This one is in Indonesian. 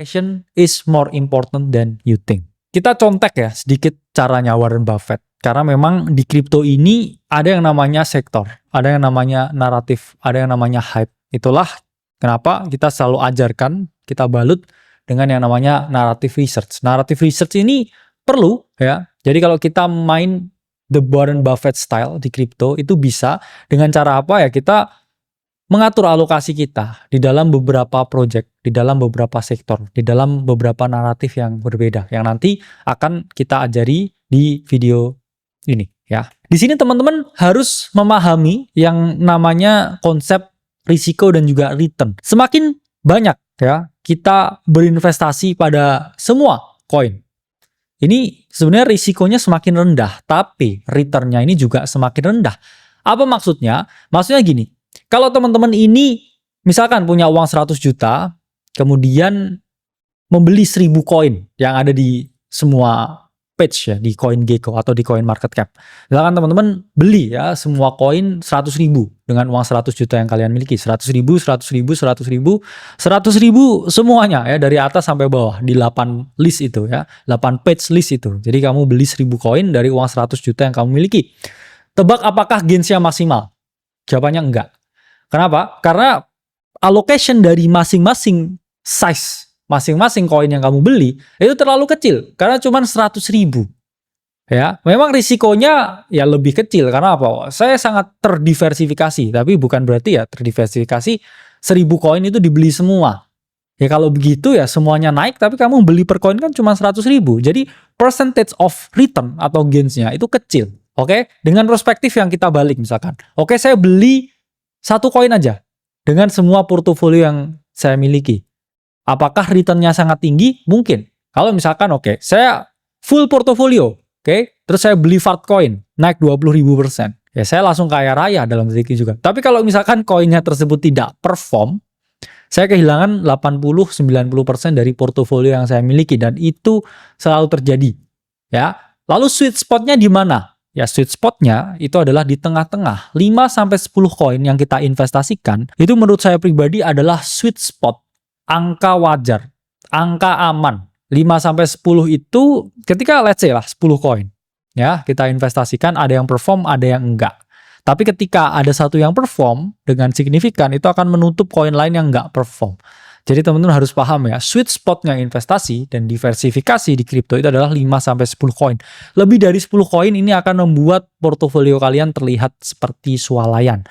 Passion is more important than you think. Kita contek ya sedikit caranya Warren Buffett. Karena memang di kripto ini ada yang namanya sektor, ada yang namanya naratif, ada yang namanya hype. Itulah kenapa kita selalu ajarkan, kita balut dengan yang namanya narrative research. Narrative research ini perlu ya. Jadi kalau kita main the Warren Buffett style di kripto itu bisa dengan cara apa ya? Kita mengatur alokasi kita di dalam beberapa project, di dalam beberapa sektor, di dalam beberapa naratif yang berbeda yang nanti akan kita ajari di video ini ya. Di sini teman-teman harus memahami yang namanya konsep risiko dan juga return. Semakin banyak ya kita berinvestasi pada semua koin. Ini sebenarnya risikonya semakin rendah, tapi returnnya ini juga semakin rendah. Apa maksudnya? Maksudnya gini. Kalau teman-teman ini misalkan punya uang 100 juta, kemudian membeli 1000 koin yang ada di semua page ya, di CoinGecko atau di CoinMarketCap. Misalkan teman-teman beli ya semua koin 100.000 dengan uang 100 juta yang kalian miliki. 100.000, 100.000, 100.000, 100.000 semuanya ya dari atas sampai bawah di 8 list itu ya, 8 page list itu. Jadi kamu beli 1000 koin dari uang 100 juta yang kamu miliki. Tebak apakah gainsnya maksimal? Jawabannya enggak. Kenapa? Karena allocation dari masing-masing size, masing-masing koin yang kamu beli itu terlalu kecil karena cuma 100.000. Ya, memang risikonya ya lebih kecil karena apa? Saya sangat terdiversifikasi, tapi bukan berarti ya terdiversifikasi 1000 koin itu dibeli semua. Ya kalau begitu ya semuanya naik tapi kamu beli per koin kan cuma 100.000. Jadi percentage of return atau gainsnya itu kecil. Oke? Dengan perspektif yang kita balik misalkan. Oke, saya beli satu koin aja dengan semua portofolio yang saya miliki. Apakah returnnya sangat tinggi? Mungkin. Kalau misalkan saya full portofolio, terus saya beli Fartcoin naik 20.000%. Ya saya langsung kaya raya dalam detik juga. Tapi kalau misalkan koinnya tersebut tidak perform, saya kehilangan 80-90% dari portofolio yang saya miliki dan itu selalu terjadi. Ya. Lalu sweet spotnya di mana? Ya sweet spotnya itu adalah di tengah-tengah. 5-10 koin yang kita investasikan itu menurut saya pribadi adalah sweet spot. Angka wajar, angka aman. 5-10 itu ketika let's say lah 10 koin. Ya kita investasikan ada yang perform ada yang enggak. Tapi ketika ada satu yang perform dengan signifikan itu akan menutup koin lain yang enggak perform. Jadi teman-teman harus paham ya, sweet spotnya investasi dan diversifikasi di kripto itu adalah 5-10 koin. Lebih dari 10 koin ini akan membuat portofolio kalian terlihat seperti swalayan.